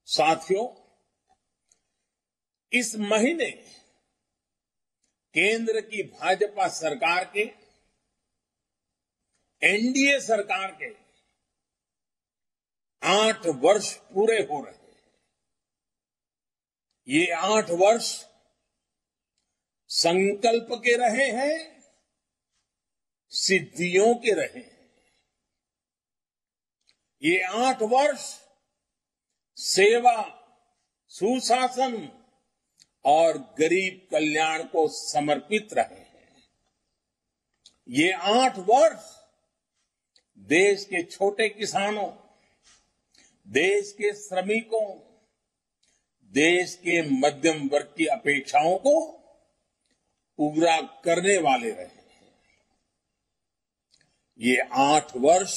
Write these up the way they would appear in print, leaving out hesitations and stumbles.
साथियों, इस महीने केंद्र की भाजपा सरकार के, एनडीए सरकार के 8 वर्ष पूरे हो रहे हैं। ये 8 वर्ष संकल्प के रहे हैं, सिद्धियों के रहे हैं। ये 8 वर्ष सेवा, सुशासन और गरीब कल्याण को समर्पित रहे हैं। ये 8 वर्ष देश के छोटे किसानों, देश के श्रमिकों, देश के मध्यम वर्ग की अपेक्षाओं को पूरा करने वाले रहे हैं। ये 8 वर्ष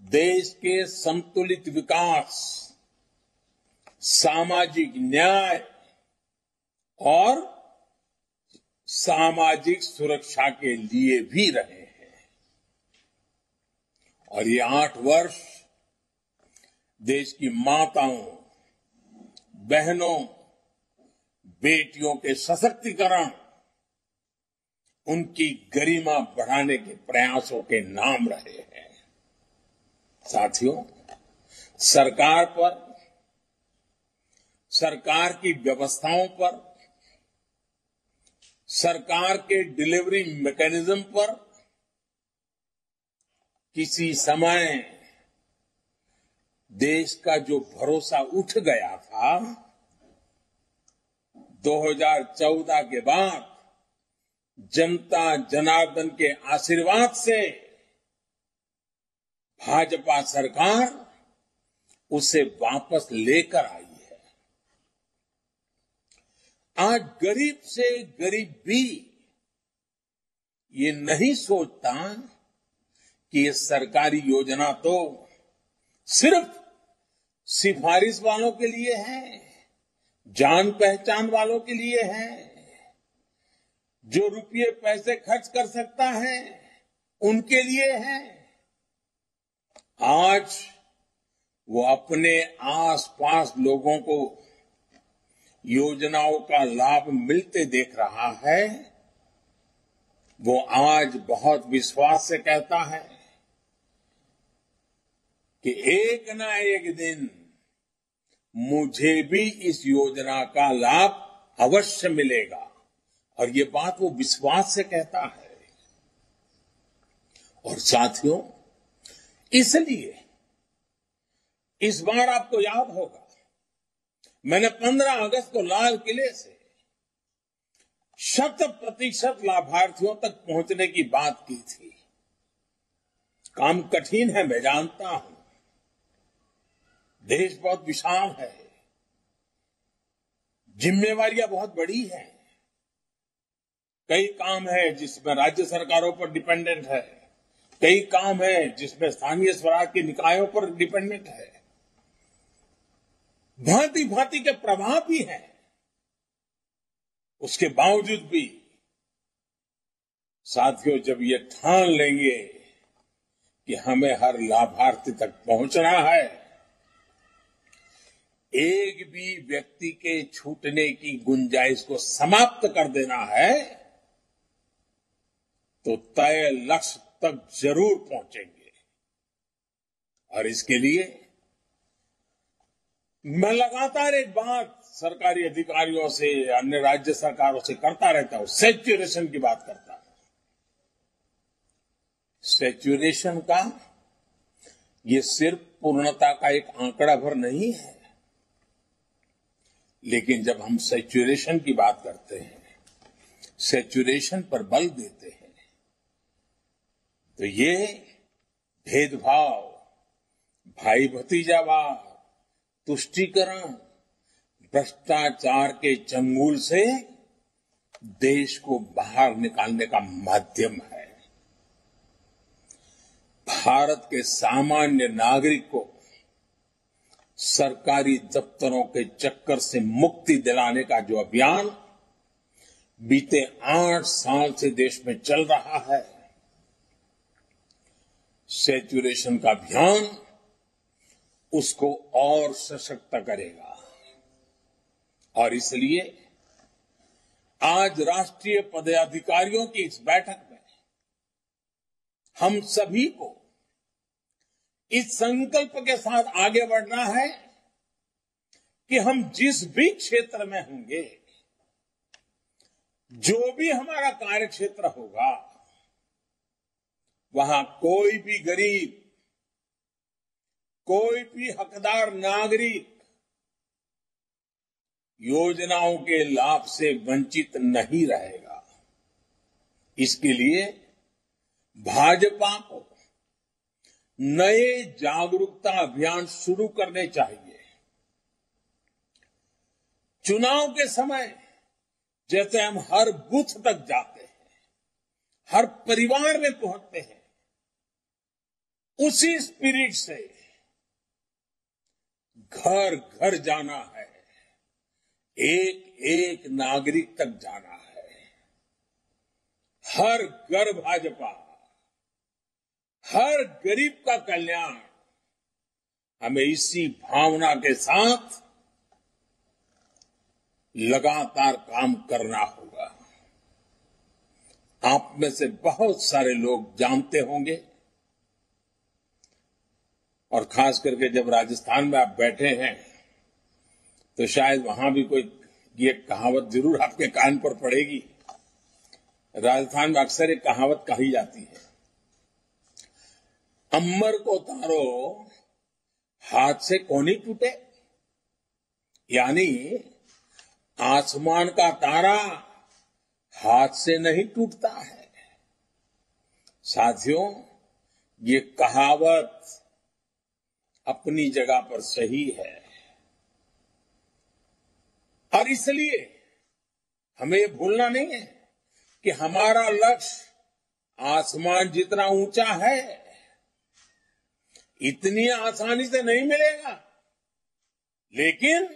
देश के संतुलित विकास, सामाजिक न्याय और सामाजिक सुरक्षा के लिए भी रहे हैं। और ये 8 वर्ष देश की माताओं, बहनों, बेटियों के सशक्तिकरण, उनकी गरिमा बढ़ाने के प्रयासों के नाम रहे हैं। साथियों, सरकार पर, सरकार की व्यवस्थाओं पर, सरकार के डिलीवरी मैकेनिज्म पर किसी समय देश का जो भरोसा उठ गया था, 2014 के बाद जनता जनार्दन के आशीर्वाद से भाजपा सरकार उसे वापस लेकर आई है। आज गरीब से गरीब भी ये नहीं सोचता कि ये सरकारी योजना तो सिर्फ सिफारिश वालों के लिए है, जान पहचान वालों के लिए है, जो रुपये पैसे खर्च कर सकता है उनके लिए है। आज वो अपने आसपास लोगों को योजनाओं का लाभ मिलते देख रहा है। वो आज बहुत विश्वास से कहता है कि एक ना एक दिन मुझे भी इस योजना का लाभ अवश्य मिलेगा। और ये बात वो विश्वास से कहता है। और साथियों, इसलिए इस बार आपको याद होगा, मैंने 15 अगस्त को लाल किले से 100% लाभार्थियों तक पहुंचने की बात की थी। काम कठिन है, मैं जानता हूं। देश बहुत विशाल है, जिम्मेवारियां बहुत बड़ी हैं। कई काम है जिसमें राज्य सरकारों पर डिपेंडेंट है, कई काम है जिसमें स्थानीय स्वराज के निकायों पर डिपेंडेंट है, भांति भांति के प्रभाव भी हैं। उसके बावजूद भी साथियों, जब ये ठान लेंगे कि हमें हर लाभार्थी तक पहुंचना है, एक भी व्यक्ति के छूटने की गुंजाइश को समाप्त कर देना है, तो तय लक्ष्य तक जरूर पहुंचेंगे। और इसके लिए मैं लगातार एक बात सरकारी अधिकारियों से, अन्य राज्य सरकारों से करता रहता हूं, सैचुरेशन की बात करता हूं। सैचुरेशन का ये सिर्फ पूर्णता का एक आंकड़ा भर नहीं है, लेकिन जब हम सैचुरेशन की बात करते हैं, सैचुरेशन पर बल देते हैं, तो ये भेदभाव, भाई भतीजावाद, तुष्टीकरण, भ्रष्टाचार के चंगुल से देश को बाहर निकालने का माध्यम है। भारत के सामान्य नागरिक को सरकारी दफ्तरों के चक्कर से मुक्ति दिलाने का जो अभियान बीते 8 साल से देश में चल रहा है, सैचुरेशन का अभियान उसको और सशक्त करेगा। और इसलिए आज राष्ट्रीय पदाधिकारियों की इस बैठक में हम सभी को इस संकल्प के साथ आगे बढ़ना है कि हम जिस भी क्षेत्र में होंगे, जो भी हमारा कार्य क्षेत्र होगा, वहां कोई भी गरीब, कोई भी हकदार नागरिक योजनाओं के लाभ से वंचित नहीं रहेगा। इसके लिए भाजपा को नए जागरूकता अभियान शुरू करने चाहिए। चुनाव के समय जैसे हम हर बूथ तक जाते हैं, हर परिवार में पहुंचते हैं, उसी स्पिरिट से घर घर जाना है, एक एक नागरिक तक जाना है। हर घर भाजपा, हर गरीब का कल्याण, हमें इसी भावना के साथ लगातार काम करना होगा। आप में से बहुत सारे लोग जानते होंगे, और खास करके जब राजस्थान में आप बैठे हैं तो शायद वहां भी कोई ये कहावत जरूर आपके कान पर पड़ेगी। राजस्थान में अक्सर एक कहावत कही जाती है, अम्बर को तारो हाथ से कोनी टूटे, यानी आसमान का तारा हाथ से नहीं टूटता है। साथियों, ये कहावत अपनी जगह पर सही है, और इसलिए हमें ये भूलना नहीं है कि हमारा लक्ष्य आसमान जितना ऊंचा है, इतनी आसानी से नहीं मिलेगा, लेकिन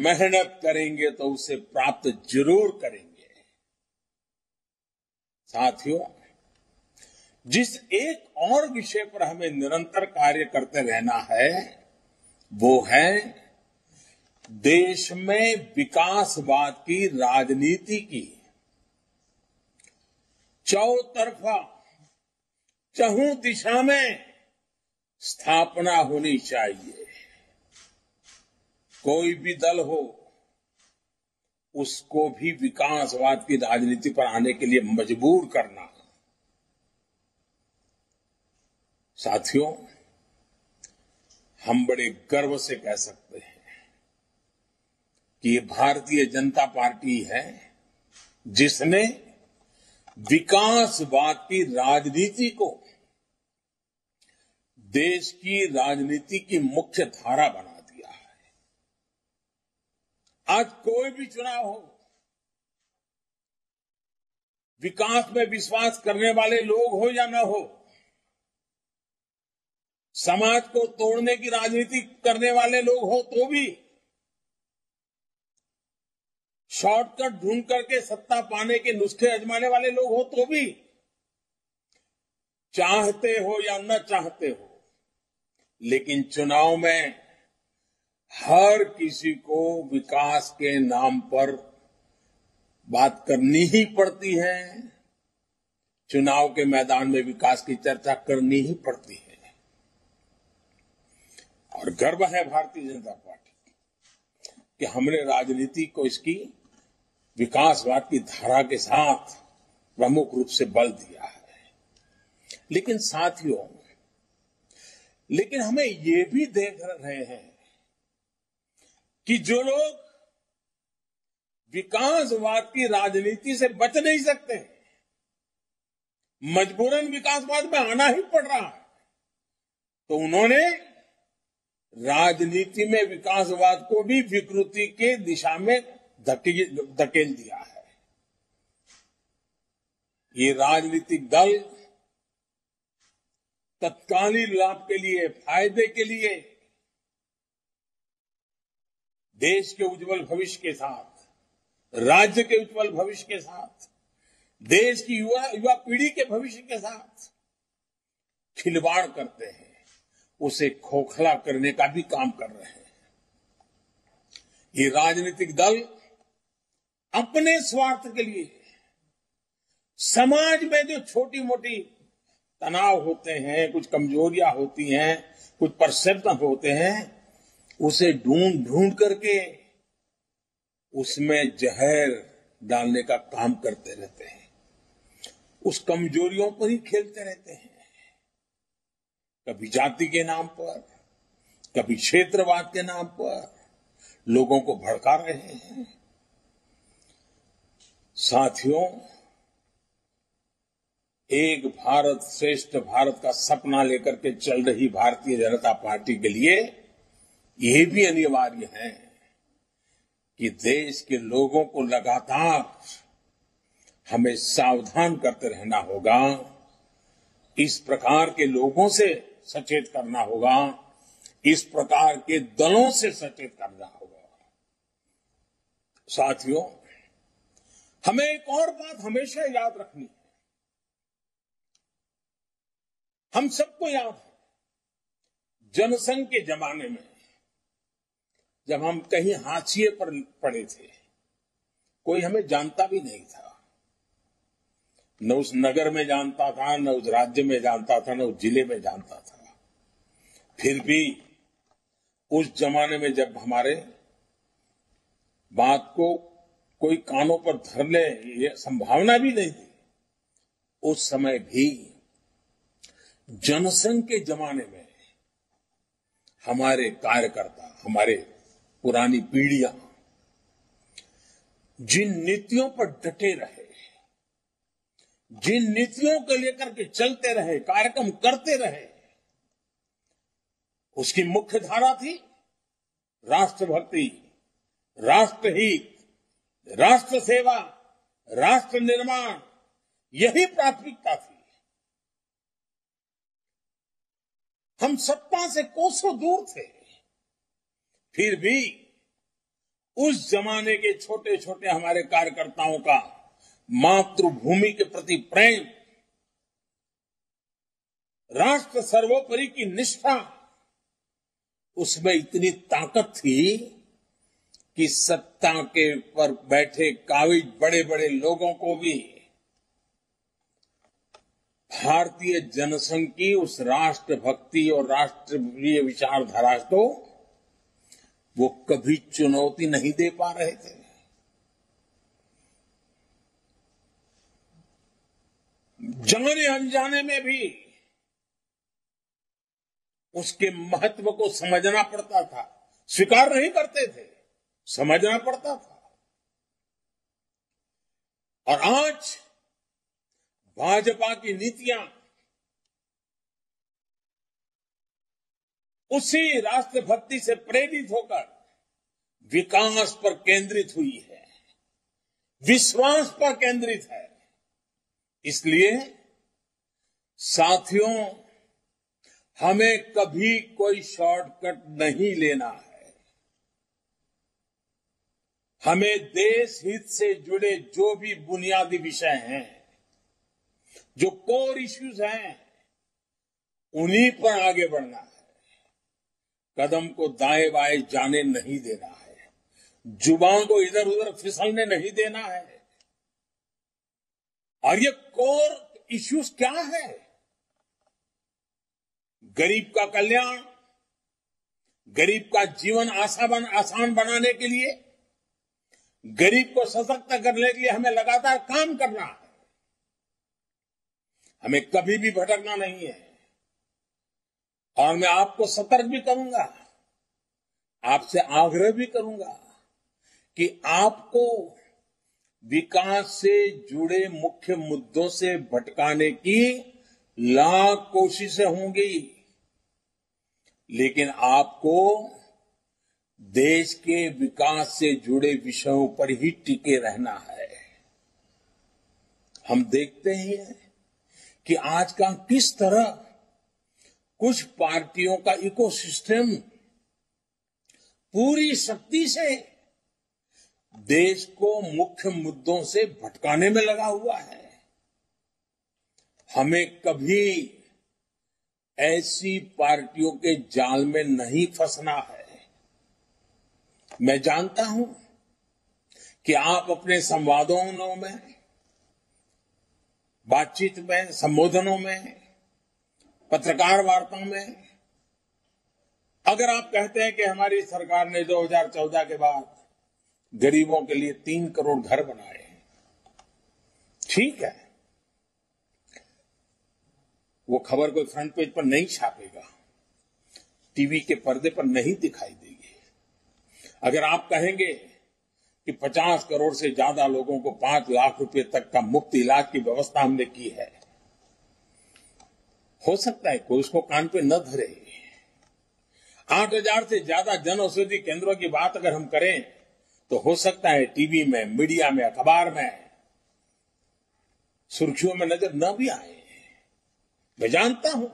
मेहनत करेंगे तो उसे प्राप्त जरूर करेंगे। साथियों, जिस एक और विषय पर हमें निरंतर कार्य करते रहना है, वो है देश में विकासवाद की राजनीति की चौतरफा, चहुं दिशा में स्थापना होनी चाहिए। कोई भी दल हो, उसको भी विकासवाद की राजनीति पर आने के लिए मजबूर करना। साथियों, हम बड़े गर्व से कह सकते हैं कि ये भारतीय जनता पार्टी है जिसने विकासवाद की राजनीति को देश की राजनीति की मुख्य धारा बना दिया है। आज कोई भी चुनाव हो, विकास में विश्वास करने वाले लोग हो या न हो, समाज को तोड़ने की राजनीति करने वाले लोग हो तो भी, शॉर्टकट ढूंढ करके सत्ता पाने के नुस्खे आजमाने वाले लोग हो तो भी, चाहते हो या न चाहते हो, लेकिन चुनाव में हर किसी को विकास के नाम पर बात करनी ही पड़ती है। चुनाव के मैदान में विकास की चर्चा करनी ही पड़ती है। और गर्व है भारतीय जनता पार्टी कि हमने राजनीति को इसकी विकासवाद की धारा के साथ प्रमुख रूप से बल दिया है। लेकिन साथियों, लेकिन हमें ये भी देख रहे हैं कि जो लोग विकासवाद की राजनीति से बच नहीं सकते, मजबूरन विकासवाद में आना ही पड़ रहा है, तो उन्होंने राजनीति में विकासवाद को भी विकृति के दिशा में धकेल दिया है। ये राजनीतिक दल तत्कालीन लाभ के लिए, फायदे के लिए, देश के उज्जवल भविष्य के साथ, राज्य के उज्जवल भविष्य के साथ, देश की युवा पीढ़ी के भविष्य के साथ खिलवाड़ करते हैं, उसे खोखला करने का भी काम कर रहे हैं। ये राजनीतिक दल अपने स्वार्थ के लिए समाज में जो छोटी मोटी तनाव होते हैं, कुछ कमजोरियां होती हैं, कुछ परसेप्शन होते हैं, उसे ढूंढ ढूंढ करके उसमें जहर डालने का काम करते रहते हैं। उस कमजोरियों पर ही खेलते रहते हैं। कभी जाति के नाम पर, कभी क्षेत्रवाद के नाम पर लोगों को भड़का रहे हैं। साथियों, एक भारत श्रेष्ठ भारत का सपना लेकर के चल रही भारतीय जनता पार्टी के लिए ये भी अनिवार्य है कि देश के लोगों को लगातार हमें सावधान करते रहना होगा। इस प्रकार के लोगों से सचेत करना होगा, इस प्रकार के दलों से सचेत करना होगा। साथियों, हमें एक और बात हमेशा याद रखनी है। हम सबको याद है, जनसंघ के जमाने में जब हम कहीं हाशिए पर पड़े थे, कोई हमें जानता भी नहीं था, न उस नगर में जानता था, न उस राज्य में जानता था, न उस जिले में जानता था। फिर भी उस जमाने में जब हमारे बात को कोई कानों पर धर ले, ये संभावना भी नहीं थी, उस समय भी जनसंघ के जमाने में हमारे कार्यकर्ता, हमारे पुरानी पीढ़ियां जिन नीतियों पर डटे रहे, जिन नीतियों को लेकर के चलते रहे, कार्यक्रम करते रहे, उसकी मुख्य धारा थी राष्ट्रभक्ति, राष्ट्रहित, राष्ट्र सेवा, राष्ट्र निर्माण। यही प्राथमिकता थी। हम सत्ता से कोसों दूर थे, फिर भी उस जमाने के छोटे छोटे हमारे कार्यकर्ताओं का मातृभूमि के प्रति प्रेम, राष्ट्र सर्वोपरि की निष्ठा, उसमें इतनी ताकत थी कि सत्ता के पर बैठे काबिज बड़े बड़े लोगों को भी भारतीय जनसंघ की उस राष्ट्रभक्ति और राष्ट्रीय विचारधारा को वो कभी चुनौती नहीं दे पा रहे थे। जाने अनजाने में भी उसके महत्व को समझना पड़ता था। स्वीकार नहीं करते थे, समझना पड़ता था। और आज भाजपा की नीतियां उसी राष्ट्रभक्ति से प्रेरित होकर विकास पर केंद्रित हुई है, विश्वास पर केंद्रित है। इसलिए साथियों, हमें कभी कोई शॉर्टकट नहीं लेना है। हमें देश हित से जुड़े जो भी बुनियादी विषय हैं, जो कोर इश्यूज हैं, उन्हीं पर आगे बढ़ना है। कदम को दाएं बाएं जाने नहीं देना है, जुबान को इधर उधर फिसलने नहीं देना है। और ये कोर इश्यूज क्या है? गरीब का कल्याण, गरीब का जीवन आसान बनाने के लिए, गरीब को सशक्त करने के लिए हमें लगातार काम करना है। हमें कभी भी भटकना नहीं है। और मैं आपको सतर्क भी करूंगा, आपसे आग्रह भी करूंगा कि आपको विकास से जुड़े मुख्य मुद्दों से भटकाने की लाख कोशिशें होंगी, लेकिन आपको देश के विकास से जुड़े विषयों पर ही टिके रहना है। हम देखते ही हैं कि आज का किस तरह कुछ पार्टियों का इकोसिस्टम पूरी शक्ति से देश को मुख्य मुद्दों से भटकाने में लगा हुआ है। हमें कभी ऐसी पार्टियों के जाल में नहीं फंसना है। मैं जानता हूं कि आप अपने संवादों में, बातचीत में, संबोधनों में, पत्रकार वार्ताओं में अगर आप कहते हैं कि हमारी सरकार ने 2014 के बाद गरीबों के लिए 3 करोड़ घर बनाए हैं, ठीक है, वो खबर कोई फ्रंट पेज पर नहीं छापेगा, टीवी के पर्दे पर नहीं दिखाई देगी। अगर आप कहेंगे कि 50 करोड़ से ज्यादा लोगों को 5 लाख रुपए तक का मुफ्त इलाज की व्यवस्था हमने की है, हो सकता है कोई उसको कान पे न धरे। 8,000 से ज्यादा जन औषधि केंद्रों की बात अगर हम करें तो हो सकता है टीवी में, मीडिया में, अखबार में सुर्खियों में नजर न भी आए। मैं जानता हूं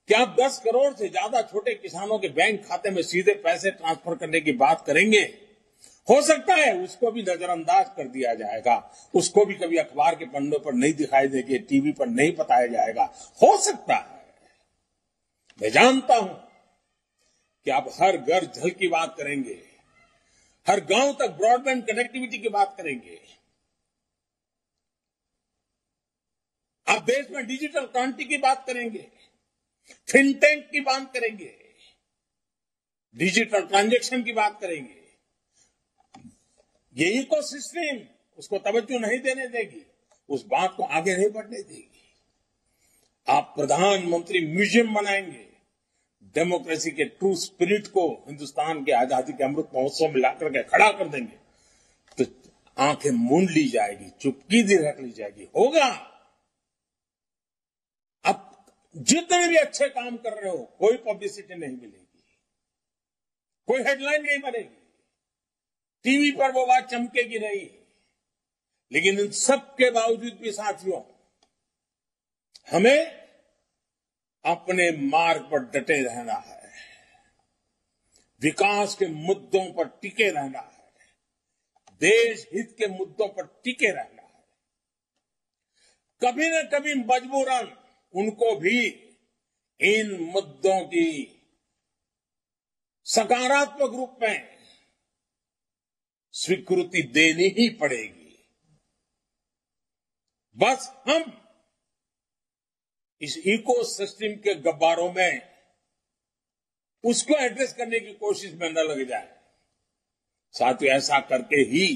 कि आप 10 करोड़ से ज्यादा छोटे किसानों के बैंक खाते में सीधे पैसे ट्रांसफर करने की बात करेंगे, हो सकता है उसको भी नजरअंदाज कर दिया जाएगा, उसको भी कभी अखबार के पन्नों पर नहीं दिखाई देगी, टीवी पर नहीं बताया जाएगा, हो सकता है। मैं जानता हूं कि आप हर घर जल की बात करेंगे, हर गांव तक ब्रॉडबैंड कनेक्टिविटी की बात करेंगे, आप देश में डिजिटल क्रांति की बात करेंगे, फिनटेक की बात करेंगे, डिजिटल ट्रांजैक्शन की बात करेंगे। ये इकोसिस्टम उसको तवज्जो नहीं देने देगी, उस बात को आगे नहीं बढ़ने देगी। आप प्रधानमंत्री म्यूजियम बनाएंगे, डेमोक्रेसी के ट्रू स्पिरिट को हिंदुस्तान के आजादी के अमृत महोत्सव में लाकर के खड़ा कर देंगे, तो आंखें मूंद ली जाएगी, चुपकी दी रख ली जाएगी। होगा। अब जितने भी अच्छे काम कर रहे हो, कोई पब्लिसिटी नहीं मिलेगी, कोई हेडलाइन नहीं बनेगी, टीवी पर वो बात चमकेगी नहीं। लेकिन इन सब के बावजूद भी साथियों, हमें अपने मार्ग पर डटे रहना है, विकास के मुद्दों पर टिके रहना है, देश हित के मुद्दों पर टिके रहना है। कभी न कभी मजबूरन उनको भी इन मुद्दों की सकारात्मक रूप में स्वीकृति देनी ही पड़ेगी। बस हम इस इकोसिस्टम के गब्बारों में उसको एड्रेस करने की कोशिश में न लग जाए। साथियों, ऐसा करके ही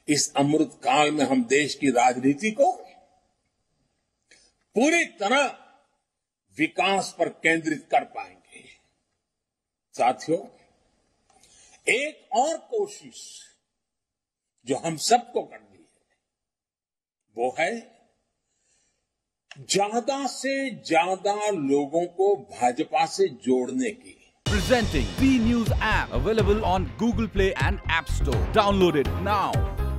इस अमृत काल में हम देश की राजनीति को पूरी तरह विकास पर केंद्रित कर पाएंगे। साथियों, एक और कोशिश जो हम सबको करनी है, वो है ज्यादा से ज्यादा लोगों को भाजपा से जोड़ने की। Presenting B News app, available on Google Play and App Store. Download it now.